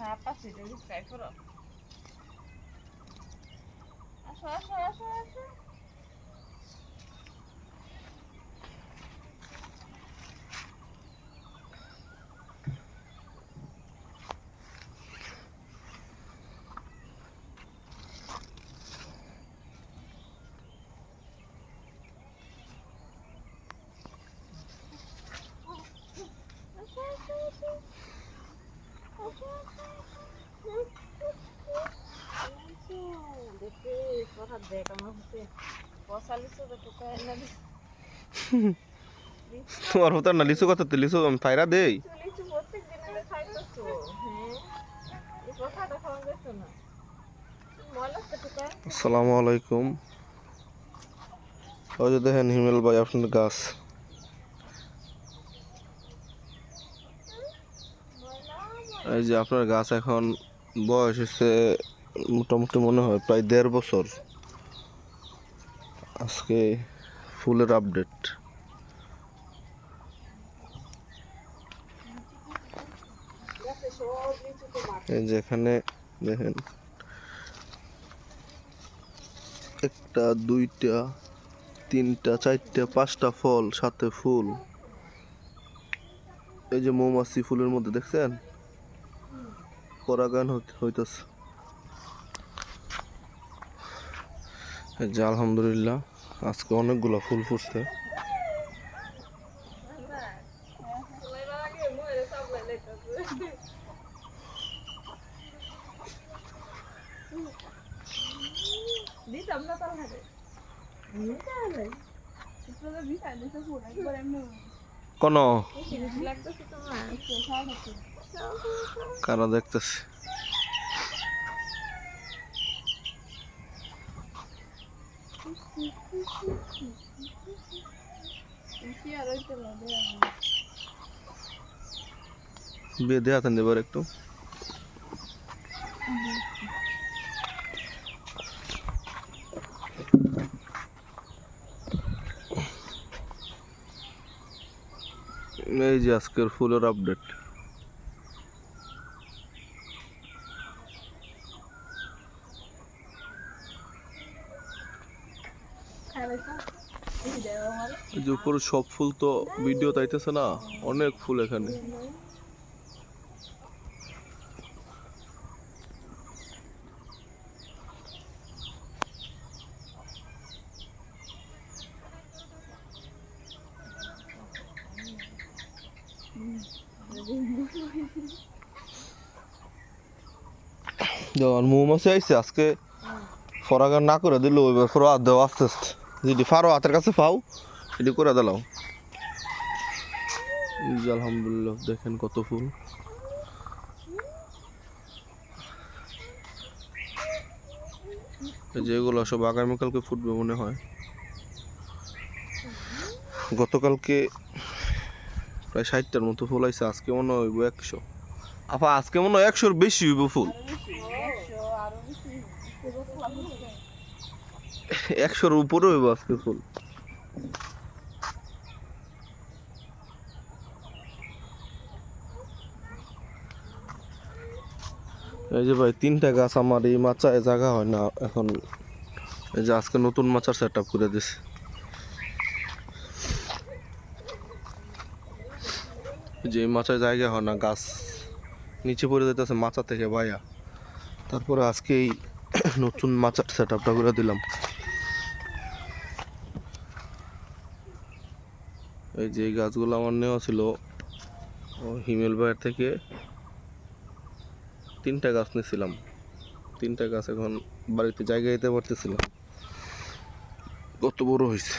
Apa sih jadi kayak pro? Asal. দেখে কথা দেখ আমার হচ্ছে পয়সা তো তোকে এনে তোমার হতো না লিচু কত লিচু আমি পায়রা দেই লিচু প্রত্যেক দিন আমি খাইতেছো হ্যাঁ এই কথাটা খাওয়া যেত না ময়লা তো তোকে আসসালামু আলাইকুম ওই যে দেখেন হিমেল ভাই আপনার গাছ এই যে আপনার গাছ এখন বয়স হচ্ছে মোটামুটি মনে হয় প্রায় ১.৫ বছর আজকে ফুলের আপডেট এই যে এখানে দেখেন একটা দুইটা তিনটা চারটা পাঁচটা ফল সাথে ফুল এই যে মৌমাছি ফুলের মধ্যে দেখছেন পরাগায়ন হইতেছে এই যে আলহামদুলিল্লাহ আজকে অনেকগুলা ফুল ফুটছে দিতাম না তার হাতে কোন লাগতেছে তোমার কারা দেখতেছে বেঁধে হাতেন দেবার একটু এই যে আজকের ফুলের আপডেট এই যে উপরে সব ফুল তো ভিডিও তাইতেছে না অনেক ফুল এখানে যেমন মৌমাছি আইছে আজকে ফরাগান না করে দিল এবার ফরা দেওয়া আস্তে আস্তে যদি ফারো হাতের কাছে পাও এটি করে দিলাম আলহামদুলিল্লাহ দেখেন কত ফুল যেগুলো সব আগামীকালকে ফুটবে মনে হয় গতকালকে প্রায় ৬০টার মতো ফুল আইছে আজকে মনে হইব ১০০ আপা আজকে মনে হয় ১০০-র বেশি হইব ফুল ১০০-র উপরে হইব আজকে ফুল এই যে ভাই ৩টা গাছ আমার এই মাচায় জায়গা হয় না এখন এই যে আজকে নতুন মাচার সেট আপ করে দিছে যে এই মাচায় জায়গা হয় না গাছ নিচে পড়ে যেতেছে মাচা থেকে ভাইয়া তারপরে আজকে এই নতুন মাচার সেট আপটা করে দিলাম এই যে এই গাছগুলো আমার নেওয়া ছিল হিমেল ভাইয়ের থেকে ৩টা গাছ নিয়েছিলাম ৩টা গাছ এখন বাড়িতে জায়গা দিতে পারতেছিলাম কত বড় হয়েছে